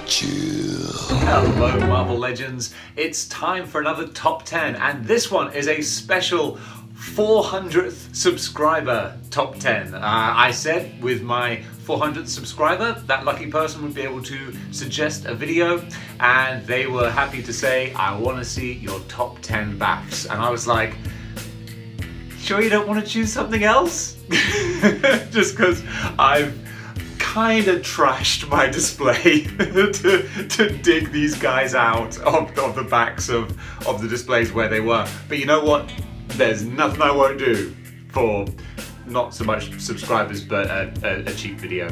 chill. Hello Marvel Legends, it's time for another top 10 and this one is a special 400th subscriber top 10. I said with my 400th subscriber that lucky person would be able to suggest a video and they were happy to say, I want to see your top 10 BAFs, and I was like, sure you don't want to choose something else? Just because I've kind of trashed my display to dig these guys out of the backs of the displays where they were. But you know what? There's nothing I won't do for not so much subscribers but a cheap video.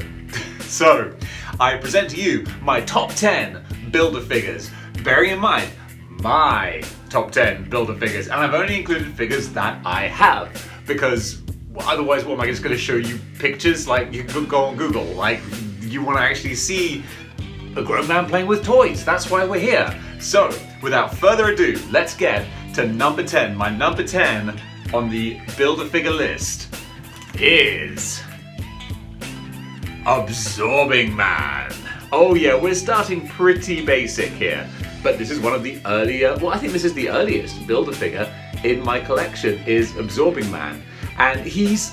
So I present to you my top 10 Build-A-Figures. Bearing in mind my top 10 Build-A-Figures, and I've only included figures that I have because otherwise what am I just going to show you pictures? Like, you could go on Google, like you want to actually see a grown man playing with toys. That's why we're here. So without further ado, let's get to number 10. My number 10 on the Build-A-Figure list is Absorbing Man. Oh yeah, we're starting pretty basic here, but this is one of the earlier, well I think this is the earliest Build-A-Figure in my collection is Absorbing Man. And he is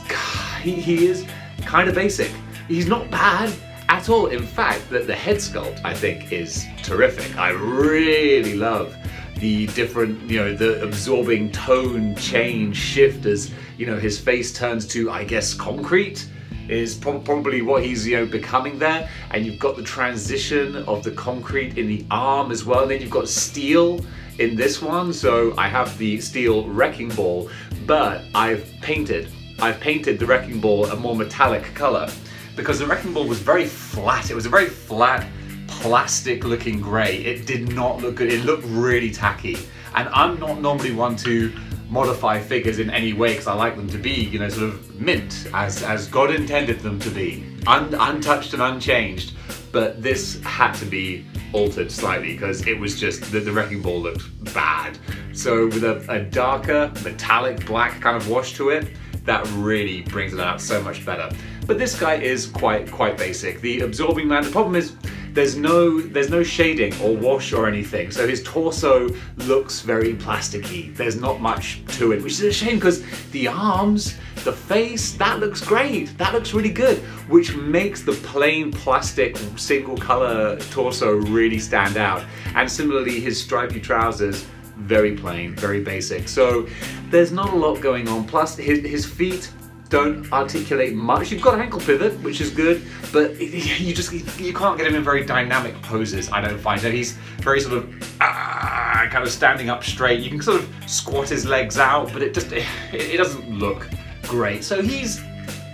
kind of basic. He's not bad at all. In fact, the head sculpt I think is terrific. I really love the different, the absorbing tone change shift as, his face turns to, I guess, concrete is probably what he's, becoming there. And you've got the transition of the concrete in the arm as well. And then you've got steel in this one. So I have the steel wrecking ball, but I've painted the wrecking ball a more metallic color because the wrecking ball was very flat. It was a very flat, plastic looking gray. It did not look good. It looked really tacky. And I'm not normally one to modify figures in any way because I like them to be, sort of mint as God intended them to be, untouched and unchanged. But this had to be altered slightly because it was just the wrecking ball looked bad. So with a darker metallic black kind of wash to it, that really brings it out so much better. But this guy is quite basic. The Absorbing Man, the problem is there's no shading or wash or anything, so his torso looks very plasticky. There's not much to it, which is a shame because the arms, the face, that looks great. That looks really good, which makes the plain plastic single color torso really stand out. And similarly, his stripy trousers, very plain, very basic. So there's not a lot going on. Plus his feet don't articulate much. You've got an ankle pivot, which is good, but you can't get him in very dynamic poses, I don't find. So he's very sort of kind of standing up straight. You can sort of squat his legs out, but it doesn't look great. So he's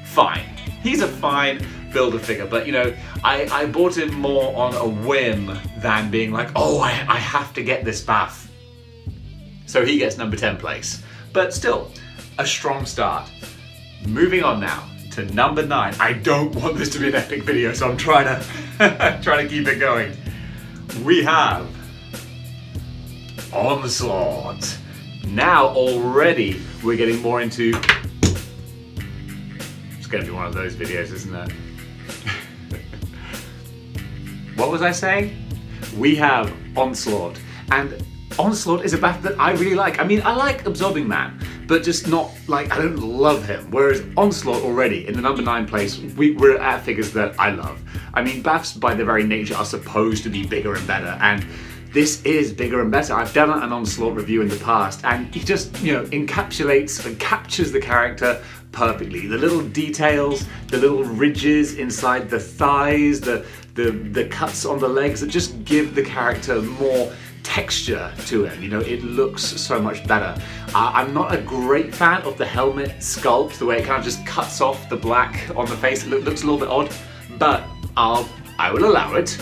fine. He's a fine Build-A-Figure, but I bought him more on a whim than being like, oh, I have to get this BAF. So he gets number 10 place, but still a strong start. Moving on now to number 9. I don't want this to be an epic video, so I'm trying to keep it going. We have Onslaught. Now already we're getting more into, it's gonna be one of those videos, isn't it? What was I saying? We have Onslaught, and Onslaught is a BAF that I really like. I mean, I like Absorbing Man, but just not like, I don't love him. Whereas Onslaught already, in the number 9 place, we're at figures that I love. I mean, BAFs by their very nature are supposed to be bigger and better, and this is bigger and better. I've done an Onslaught review in the past, and he just, encapsulates and captures the character perfectly. The little details, the little ridges inside the thighs, the cuts on the legs that just give the character more texture to him. It looks so much better. I'm not a great fan of the helmet sculpt, the way it kind of just cuts off the black on the face. It looks a little bit odd, but I will allow it.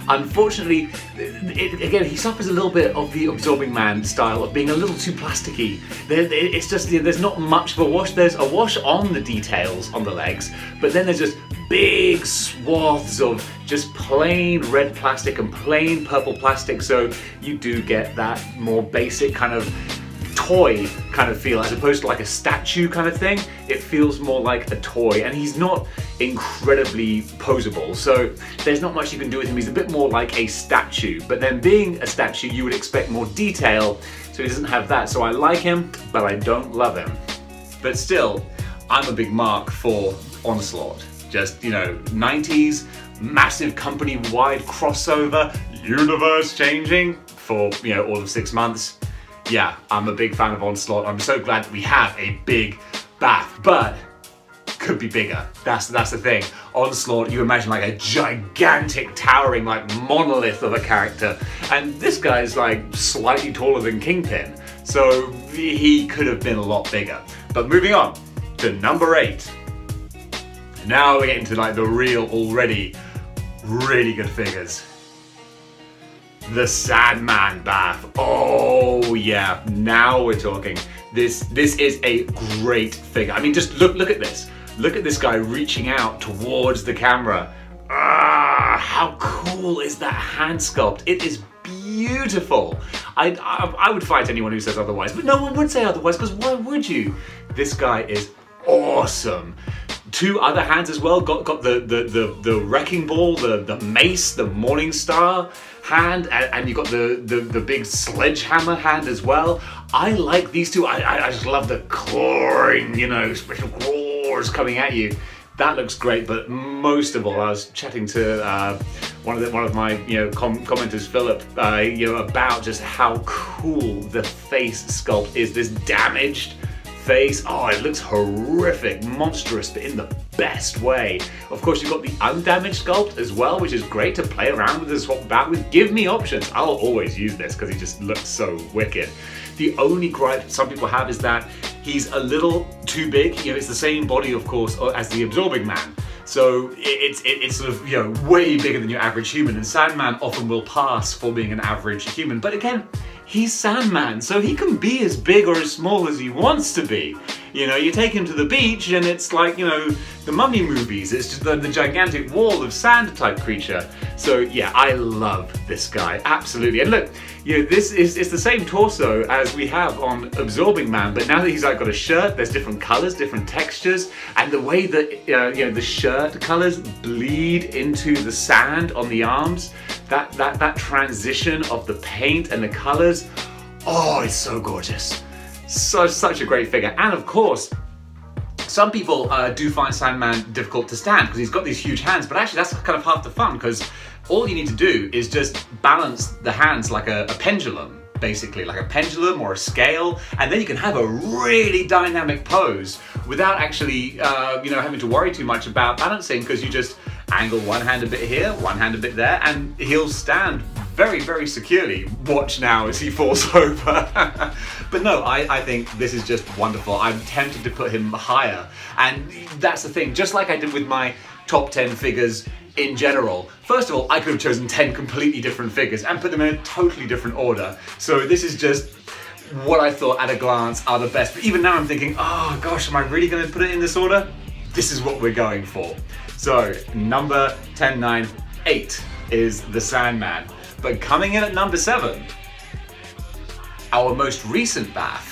Unfortunately, again, he suffers a little bit of the Absorbing Man style of being a little too plasticky. It's just, there's not much of a wash. There's a wash on the details on the legs, but then there's just big swaths of just plain red plastic and plain purple plastic, so you do get that more basic kind of toy kind of feel as opposed to like a statue kind of thing. It feels more like a toy, and he's not incredibly posable, so there's not much you can do with him. He's a bit more like a statue, but then being a statue you would expect more detail, so he doesn't have that. So I like him, but I don't love him. But still, I'm a big mark for Onslaught. Just, you know, 90s, massive company-wide crossover, universe changing for, you know, all of 6 months. Yeah, I'm a big fan of Onslaught. I'm so glad that we have a big bath, but could be bigger. That's the thing. Onslaught, you imagine like a gigantic, towering, like monolith of a character, and this guy's like slightly taller than Kingpin, so he could have been a lot bigger. But moving on to number 8. Now we're getting to like the real, already really good figures. The Sandman bath. Oh yeah, now we're talking. This is a great figure. I mean, just look at this. Look at this guy reaching out towards the camera. Ah, how cool is that hand sculpt? It is beautiful. I would fight anyone who says otherwise, but no one would say otherwise, because why would you? This guy is awesome. 2 other hands as well. Got the wrecking ball, the mace, the Morning Star hand, and you got the big sledgehammer hand as well. I like these 2. I just love the clawing, you know, special claws coming at you. That looks great. But most of all, I was chatting to one of my commenters, Philip, about just how cool the face sculpt is. This damaged face. Oh, it looks horrific, monstrous, but in the best way. Of course, you've got the undamaged sculpt as well, which is great to play around with and swap about with. Give me options. I'll always use this because he just looks so wicked. The only gripe some people have is that he's a little too big. You know, it's the same body, of course, as the Absorbing Man. So it's sort of, you know, way bigger than your average human, and Sandman often will pass for being an average human. But again, he's Sandman, so he can be as big or as small as he wants to be. You know, you take him to the beach and it's like, you know, the Mummy movies. It's just the gigantic wall of sand type creature. So yeah, I love this guy, absolutely. And look, you know, it's the same torso as we have on Absorbing Man, but now that he's like got a shirt, there's different colors, different textures, and the way that you know, the shirt colors bleed into the sand on the arms, that transition of the paint and the colors, oh, it's so gorgeous. Such a great figure. And of course, some people do find Sandman difficult to stand because he's got these huge hands, but actually that's kind of half the fun, because all you need to do is just balance the hands like a pendulum, basically, like a pendulum or a scale, and then you can have a really dynamic pose without actually, you know, having to worry too much about balancing, because you just angle one hand a bit here, one hand a bit there, and he'll stand very, very securely. Watch now as he falls over. But no, I think this is just wonderful. I'm tempted to put him higher, and that's the thing. Just like I did with my top 10 figures in general. First of all, I could have chosen 10 completely different figures and put them in a totally different order. So this is just what I thought at a glance are the best. But even now I'm thinking, oh gosh, am I really going to put it in this order? This is what we're going for. So number 10, 9, 8 is the Sandman. But coming in at number 7, our most recent bath,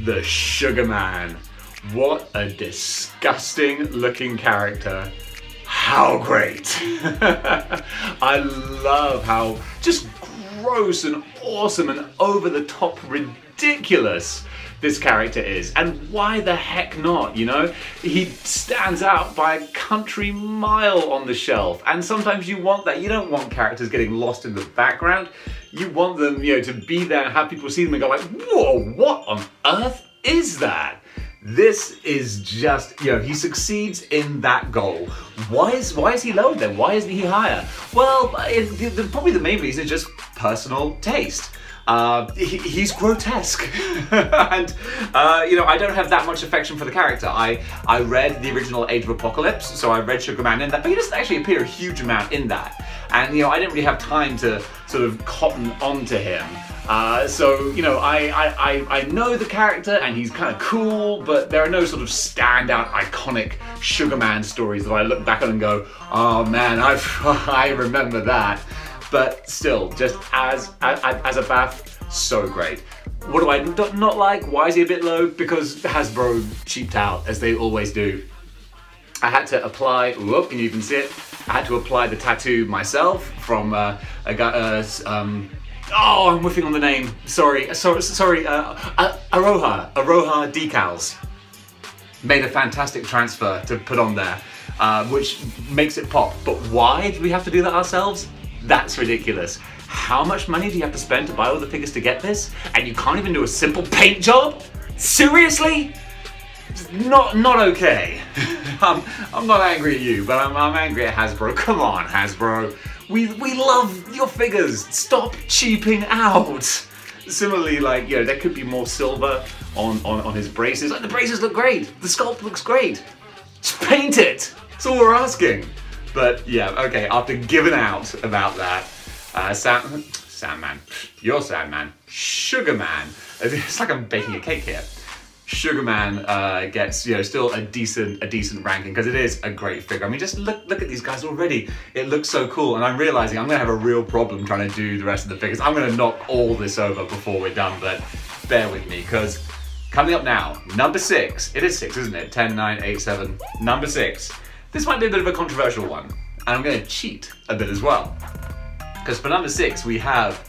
the Sugar Man. What a disgusting looking character. How great. I love how just gross and awesome and over the top ridiculous this character is. And why the heck not, you know? He stands out by a country mile on the shelf. And sometimes you want that. You don't want characters getting lost in the background. You want them, you know, to be there and have people see them and go like, whoa, what on earth is that? This is just, you know, he succeeds in that goal. Why is he lower then? Why isn't he higher? Well, probably the main reason is just personal taste. He's grotesque, and you know, I don't have that much affection for the character. I read the original Age of Apocalypse, so I read Sugar Man in that, but he doesn't actually appear a huge amount in that. And you know, I didn't really have time to sort of cotton onto him. So you know, I know the character and he's kind of cool, but there are no sort of standout iconic Sugar Man stories that I look back on and go, oh man, I remember that. But still, just as a bath, so great. What do I not like? Why is he a bit low? Because Hasbro cheaped out, as they always do. I had to apply, whoop, and you can see it, I had to apply the tattoo myself from a guy, oh, I'm whiffing on the name, sorry, Aroha decals. Made a fantastic transfer to put on there, which makes it pop. But why did we have to do that ourselves? That's ridiculous. How much money do you have to spend to buy all the figures to get this? And you can't even do a simple paint job? Seriously? Not okay. I'm not angry at you, but I'm angry at Hasbro. Come on, Hasbro. We love your figures. Stop cheaping out. Similarly, like, you know, there could be more silver on his braces. Like, the braces look great. The sculpt looks great. Just paint it. That's all we're asking. But yeah, okay, after giving out about that, Sandman. You're Sandman. Sugar Man. It's like I'm baking a cake here. Sugar Man gets, you know, still a decent ranking because it is a great figure. I mean, just look at these guys already. It looks so cool, and I'm realizing I'm gonna have a real problem trying to do the rest of the figures. I'm gonna knock all this over before we're done, but bear with me, because coming up now, number 6. It is 6, isn't it? 10, 9, 8, 7. Number 6. This might be a bit of a controversial one, and I'm gonna cheat a bit as well, because for number 6 we have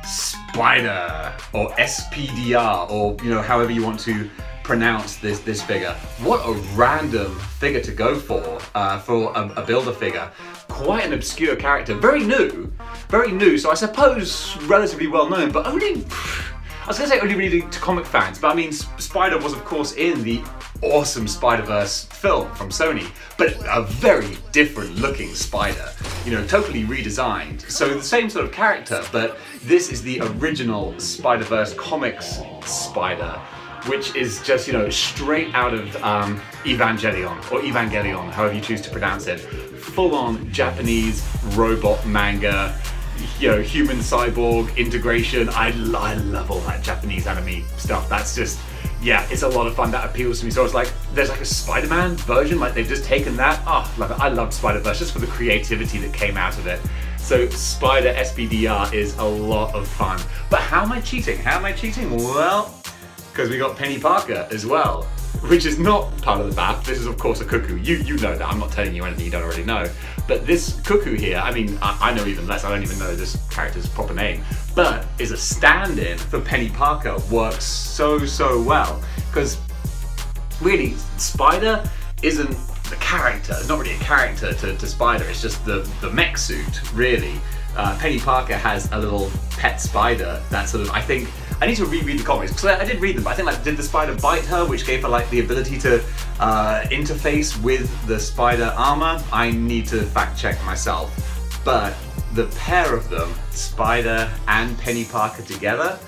Spider, or SPDR, or, you know, however you want to pronounce this figure. What a random figure to go for a builder figure. Quite an obscure character, very new, so I suppose relatively well known, but only, I was gonna say only really to comic fans, but I mean, Spider was of course in the awesome Spider-Verse film from Sony, but a very different looking Spider, you know, totally redesigned. So the same sort of character, but this is the original Spider-Verse comics Spider, which is just, you know, straight out of Evangelion, however you choose to pronounce it. Full-on Japanese robot manga, you know, human cyborg integration. I love all that Japanese anime stuff. That's just, yeah, it's a lot of fun. That appeals to me. So it's like, there's like a Spider-Man version, like they've just taken that. Oh, love it. I loved Spider-Verse just for the creativity that came out of it. So Spider SPDR is a lot of fun. But how am I cheating? How am I cheating? Well, because we got Penny Parker as well, which is not part of the bath. This is of course a cuckoo. You know that. I'm not telling you anything you don't already know. But this cuckoo here, I mean, I know even less. I don't even know this character's proper name, but is a stand-in for Penny Parker. Works so well, because really Spider isn't the character. It's not really a character to Spider. It's just the mech suit, really. Penny Parker has a little pet spider that sort of, I think, I need to reread the comics, because I did read them, but I think, like, did the spider bite her, which gave her like the ability to interface with the spider armor? I need to fact check myself. But the pair of them, Spider and Penny Parker together,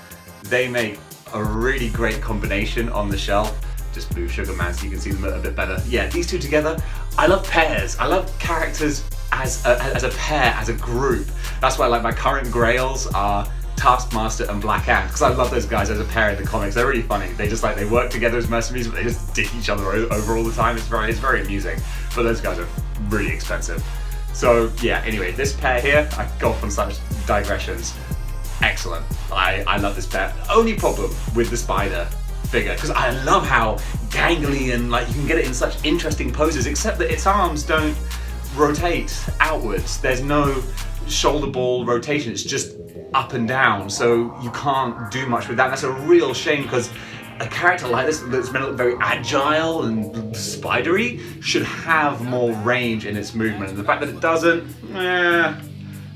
they make a really great combination on the shelf. Just move Sugar Man so you can see them a bit better. Yeah, these two together, I love pairs. I love characters as a pair, as a group. That's why, like, my current grails are Taskmaster and Black Ant, because I love those guys as a pair in the comics. They're really funny. They just, like, they work together as mercenaries, but they just dick each other over all the time. It's very amusing. But those guys are really expensive. So yeah, anyway, this pair here, I go off on such digressions. Excellent. I love this pair. Only problem with the Spider figure, because I love how gangly and, like, you can get it in such interesting poses, except that its arms don't rotate outwards. There's no shoulder ball rotation. It's just up and down, so you can't do much with that. And that's a real shame, because a character like this that's meant to look very agile and spidery should have more range in its movement. And the fact that it doesn't,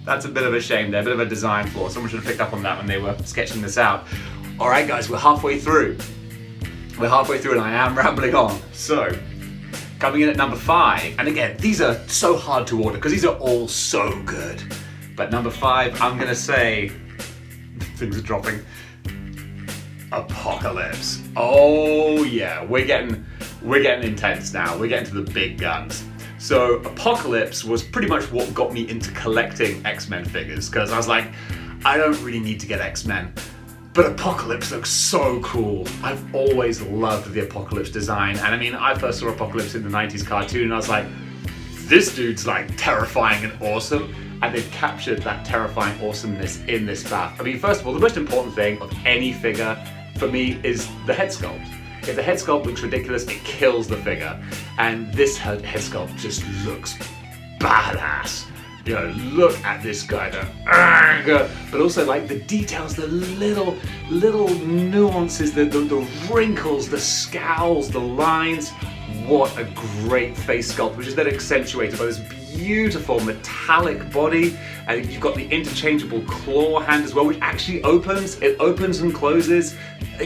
that's a bit of a shame there, a bit of a design flaw. Someone should have picked up on that when they were sketching this out. All right, guys, we're halfway through. We're halfway through and I am rambling on. So, coming in at number 5, and again, these are so hard to order because these are all so good. But number 5, I'm gonna say, things are dropping, Apocalypse. Oh yeah, we're getting intense now. We're getting to the big guns. So Apocalypse was pretty much what got me into collecting X-Men figures, because I was like, I don't really need to get X-Men, but Apocalypse looks so cool. I've always loved the Apocalypse design, and I mean, I first saw Apocalypse in the 90s cartoon and I was like, this dude's like terrifying and awesome. and they've captured that terrifying awesomeness in this bath. I mean, first of all, the most important thing of any figure for me is the head sculpt. If the head sculpt looks ridiculous, it kills the figure. And this head sculpt just looks badass. You know, look at this guy, the anger, but also like the details, the little nuances, the wrinkles, the scowls, the lines. What a great face sculpt, which is then accentuated by this beautiful metallic body, and you've got the interchangeable claw hand as well, which actually opens. It opens and closes.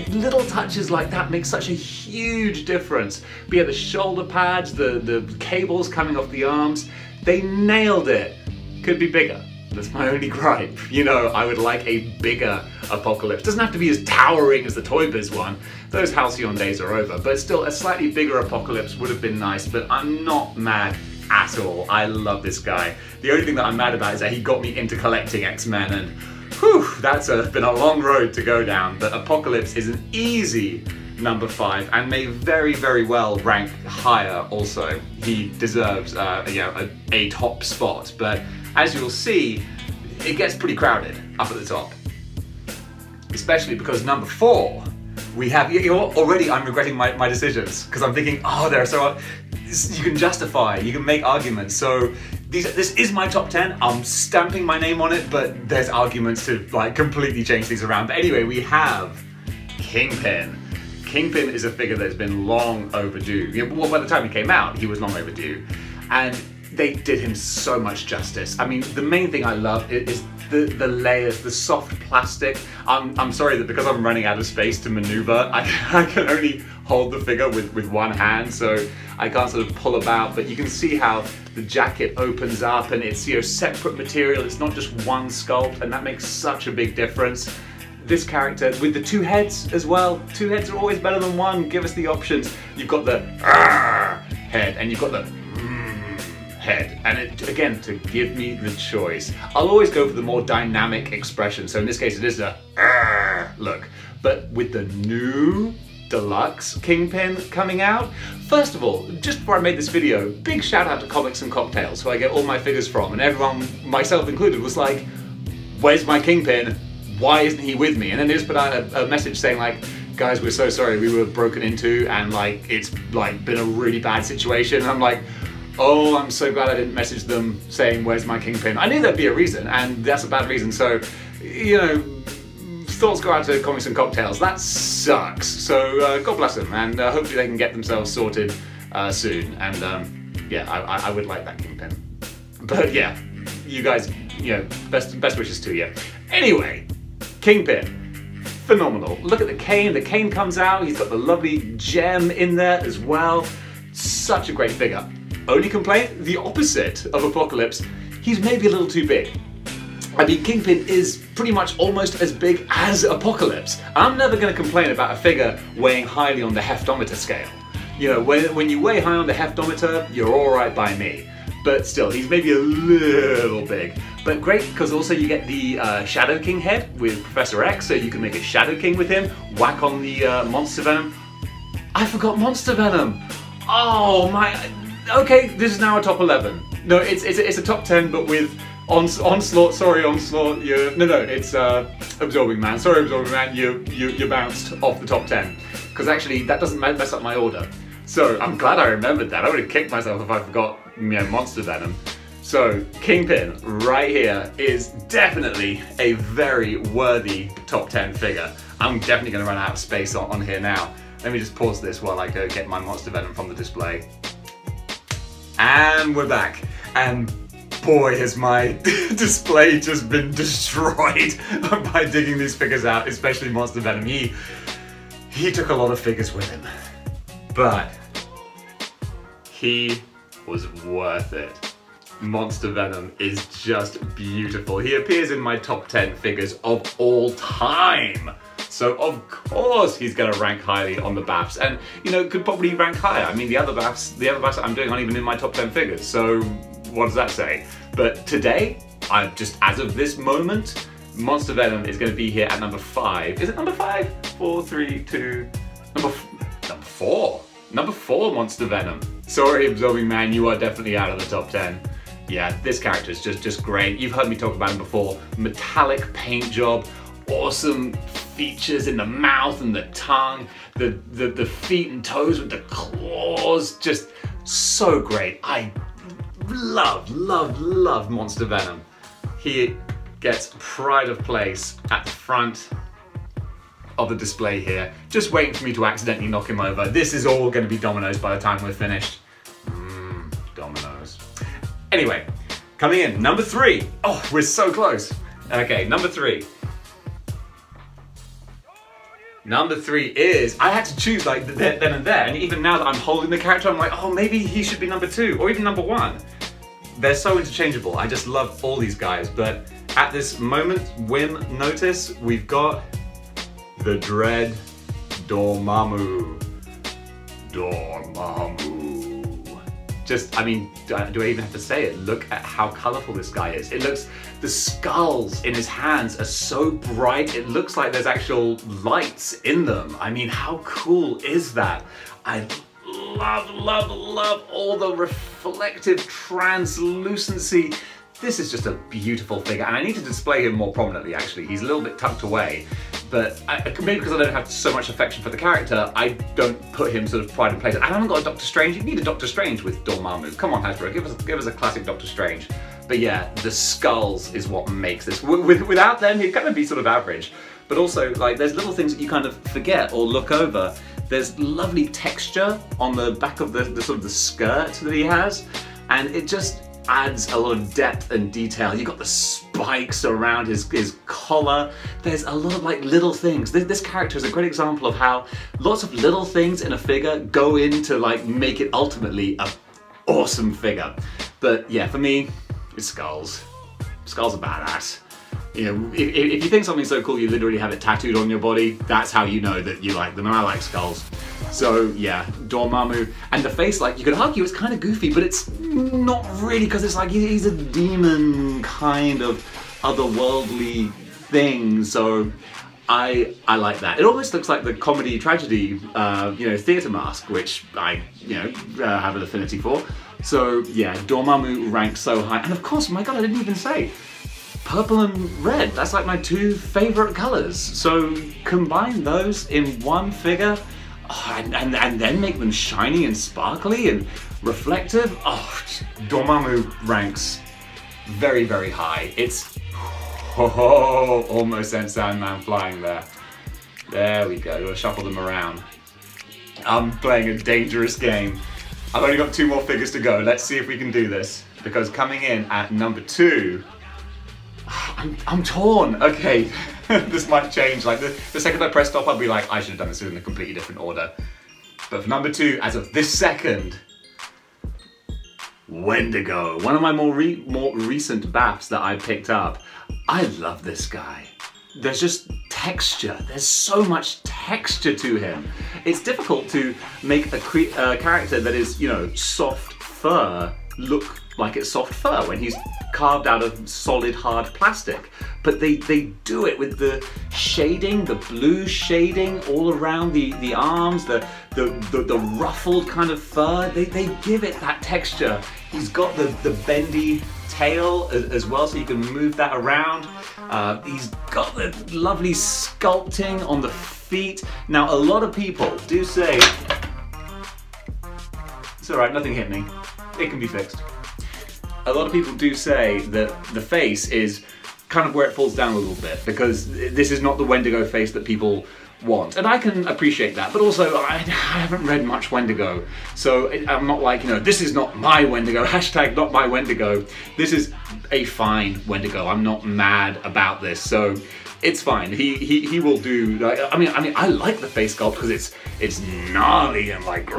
Little touches like that make such a huge difference. But yeah, the shoulder pads, the cables coming off the arms, they nailed it. Could be bigger. That's my only gripe. You know, I would like a bigger Apocalypse. Doesn't have to be as towering as the Toy Biz one. Those Halcyon days are over, but still a slightly bigger Apocalypse would have been nice, but I'm not mad at all. I love this guy. The only thing that I'm mad about is that he got me into collecting X-Men, and whew, that's been a long road to go down, but Apocalypse is an easy number 5 and may very, very well rank higher also. He deserves you know, a top spot, but as you'll see, it gets pretty crowded up at the top. Especially because number 4, we have, you know, already I'm regretting my decisions, because I'm thinking, oh, there are so, you can justify, you can make arguments. So this is my top 10, I'm stamping my name on it, but there's arguments to like completely change these around. But anyway, we have Kingpin. Kingpin is a figure that's been long overdue. You know, well, by the time he came out, he was long overdue. And they did him so much justice. I mean, the main thing I love is the layers, the soft plastic. I'm sorry that because I'm running out of space to maneuver, I can only hold the figure with one hand, so I can't sort of pull about, but you can see how the jacket opens up and it's, you know, separate material. It's not just one sculpt, and that makes such a big difference. This character with the 2 heads as well. 2 heads are always better than 1. Give us the options. You've got the head and you've got the head, and it, again, to give me the choice, I'll always go for the more dynamic expression. So in this case, it is a look. But with the new deluxe Kingpin coming out, first of all, just before I made this video, big shout out to Comics and Cocktails, who I get all my figures from, and everyone, myself included, was like, "Where's my Kingpin? Why isn't he with me?" And then they just put out a message saying like, "Guys, we're so sorry, we were broken into, and like it's like been a really bad situation." And I'm like, oh, I'm so glad I didn't message them saying, "Where's my Kingpin?" I knew there'd be a reason, and that's a bad reason. So, you know, thoughts go out to Comics and Cocktails. That sucks. So God bless them, and hopefully they can get themselves sorted soon. And yeah, I would like that Kingpin. But yeah, you guys, you know, best wishes to you. Anyway, Kingpin, phenomenal. Look at the cane. The cane comes out. He's got the lovely gem in there as well. Such a great figure. Only complaint, the opposite of Apocalypse, he's maybe a little too big. I mean, Kingpin is pretty much almost as big as Apocalypse. I'm never going to complain about a figure weighing highly on the heftometer scale. You know, when you weigh high on the heftometer, you're alright by me. But still, he's maybe a little big. But great, because also you get the Shadow King head with Professor X, so you can make a Shadow King with him, whack on the Monster Venom. I forgot Monster Venom! Oh my... Okay, this is now a top 11. No, it's a top 10, but with Onslaught. Sorry, Onslaught. No, it's Absorbing Man. Sorry, Absorbing Man. You bounced off the top 10, because actually that doesn't mess up my order. So I'm glad I remembered that. I would have kicked myself if I forgot, you know, Monster Venom. So Kingpin right here is definitely a very worthy top 10 figure. I'm definitely going to run out of space on here now. Let me just pause this while I go get my Monster Venom from the display. And we're back, and boy has my display just been destroyed by digging these figures out, especially Monster Venom. He took a lot of figures with him, but he was worth it. Monster Venom is just beautiful. He appears in my top 10 figures of all time. So of course he's going to rank highly on the BAFs, and you know, could probably rank higher. I mean, the other BAFs that I'm doing aren't even in my top 10 figures, so what does that say? But today, as of this moment, Monster Venom is going to be here at number 5. Is it number 5? 4, 3, 2, number 4. Number 4 Monster Venom. Sorry, Absorbing Man, you are definitely out of the top 10. yeah, this character is just great. You've heard me talk about him before. Metallic paint job, awesome features in the mouth and the tongue, the feet and toes with the claws, just so great. I love Monster Venom. He gets pride of place at the front of the display here, just waiting for me to accidentally knock him over. This is all going to be dominoes by the time we're finished. Dominoes. Anyway, coming in, number 3. Oh, we're so close. Okay, number 3. Number 3 is, I had to choose like then and there, and even now that I'm holding the character, I'm like, oh, maybe he should be number 2, or even number 1. They're so interchangeable. I just love all these guys, but at this moment, whim notice, we've got the dread Dormammu. Just, I mean, do I even have to say it? Look at how colorful this guy is. It looks, the skulls in his hands are so bright, it looks like there's actual lights in them. I mean, how cool is that? I love all the reflective translucency. This is just a beautiful figure, and I need to display him more prominently actually. He's a little bit tucked away, but maybe because I don't have so much affection for the character, I don't put him sort of pride and place. I haven't got a Doctor Strange. You need a Doctor Strange with Dormammu. Come on, Hasbro, give us a classic Doctor Strange. But yeah, the skulls is what makes this. Without them, he'd kind of be sort of average. But also, like, there's little things that you kind of forget or look over. There's lovely texture on the back of the sort of the skirt that he has, and it just adds a lot of depth and detail. You've got the spikes around his collar. There's a lot of like little things. This character is a great example of how lots of little things in a figure go in to like make it ultimately an awesome figure. But yeah, for me, it's skulls. Skulls are badass. You know, if you think something's so cool you literally have it tattooed on your body, that's how you know that you like them, and I like skulls. So yeah, Dormammu. And the face, like, you could argue it's kind of goofy, but it's not really, because it's like he's a demon kind of otherworldly thing, so I like that. It almost looks like the comedy tragedy, you know, theatre mask, which I, you know, have an affinity for. So yeah, Dormammu ranks so high. And of course, my god, I didn't even say, purple and red, that's like my 2 favourite colours. So combine those in one figure, oh, and then make them shiny and sparkly and reflective. Oh, Dormammu ranks very, very high. It's, oh, almost sent Sandman flying there. There we go, we'll shuffle them around. I'm playing a dangerous game. I've only got 2 more figures to go. Let's see if we can do this. Because coming in at number 2, I'm torn. Okay, this might change. Like the second I press stop, I'll be like, I should have done this in a completely different order. But for number 2, as of this second, Wendigo. One of my more recent BAFs that I picked up. I love this guy. There's just texture. There's so much texture to him. It's difficult to make a character that is, you know, soft fur look like it's soft fur when he's carved out of solid hard plastic. But they do it with the shading, the blue shading all around the arms, the ruffled kind of fur. They give it that texture. He's got the bendy tail as well, so you can move that around. He's got the lovely sculpting on the feet. Now, a lot of people do say, it's all right, nothing hit me. It can be fixed. A lot of people do say that the face is kind of where it falls down a little bit, because this is not the Wendigo face that people want. And I can appreciate that, but also I haven't read much Wendigo, so I'm not like, you know, this is not my Wendigo, hashtag not my Wendigo. This is a fine Wendigo. I'm not mad about this, so it's fine. He will do. I mean, I like the face sculpt because it's gnarly and like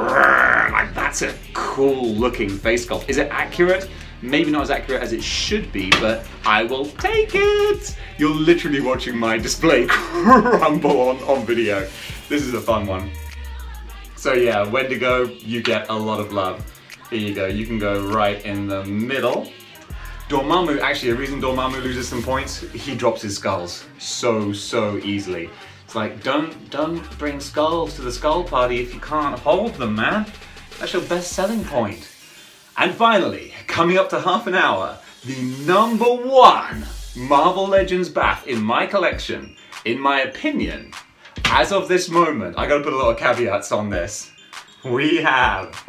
that's a cool looking face sculpt. Is it accurate? Maybe not as accurate as it should be, but I will take it! You're literally watching my display crumble on video. This is a fun one. So yeah, Wendigo, you get a lot of love. Here you go, you can go right in the middle. Dormammu, actually, a reason Dormammu loses some points, he drops his skulls so easily. It's like, don't bring skulls to the skull party if you can't hold them, man. That's your best selling point. And finally, coming up to half an hour, the #1 Marvel Legends bath in my collection, in my opinion, as of this moment, I gotta put a lot of caveats on this. We have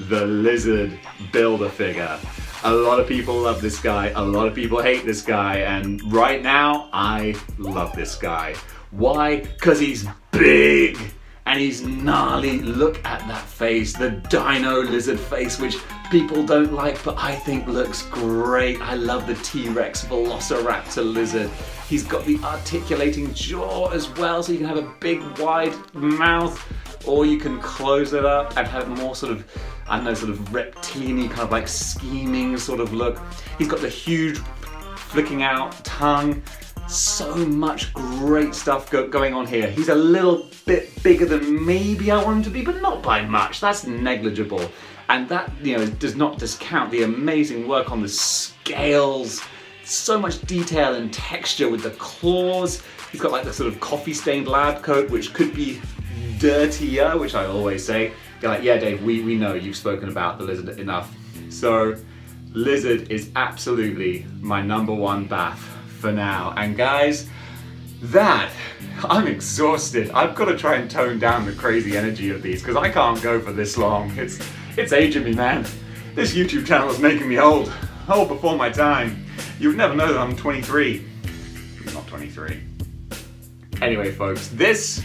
the Lizard Build-A-Figure. A lot of people love this guy, a lot of people hate this guy, and right now, I love this guy. Why? Because he's big and he's gnarly. Look at that face, the Dino Lizard face, which people don't like, but I think looks great. I love the T-Rex Velociraptor lizard. He's got the articulating jaw as well, so you can have a big, wide mouth, or you can close it up and have more sort of, I don't know, sort of reptilian-y, kind of like scheming sort of look. He's got the huge flicking out tongue. So much great stuff going on here. He's a little bit bigger than maybe I want him to be, but not by much. That's negligible. And that, you know, does not discount the amazing work on the scales. So much detail and texture with the claws. He's got like the sort of coffee-stained lab coat, which could be dirtier, which I always say. You're like, yeah, Dave, we know you've spoken about the Lizard enough. So, Lizard is absolutely my #1 bath for now. And guys, I'm exhausted. I've got to try and tone down the crazy energy of these because I can't go for this long. It's aging me, man. This YouTube channel is making me old before my time. You'd never know that I'm 23. I'm not 23. Anyway, folks, this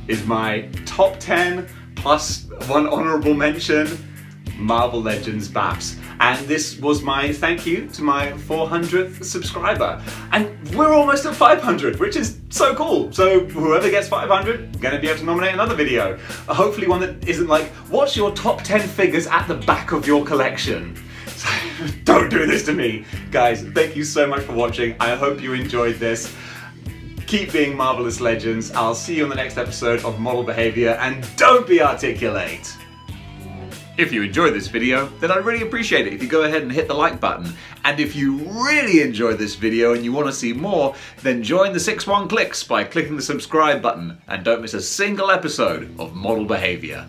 is my top 10 plus one honorable mention Marvel Legends baths. And this was my thank you to my 400th subscriber. And we're almost at 500, which is so cool. So whoever gets 500, gonna be able to nominate another video. Hopefully one that isn't like, what's your top 10 figures at the back of your collection? So, don't do this to me. Guys, thank you so much for watching. I hope you enjoyed this. Keep being Marvelous Legends. I'll see you on the next episode of Model Behavior, and don't be articulate. If you enjoyed this video, then I'd really appreciate it if you go ahead and hit the like button. And if you really enjoyed this video and you want to see more, then join the 6-1 Clicks by clicking the subscribe button and don't miss a single episode of Model Behavior.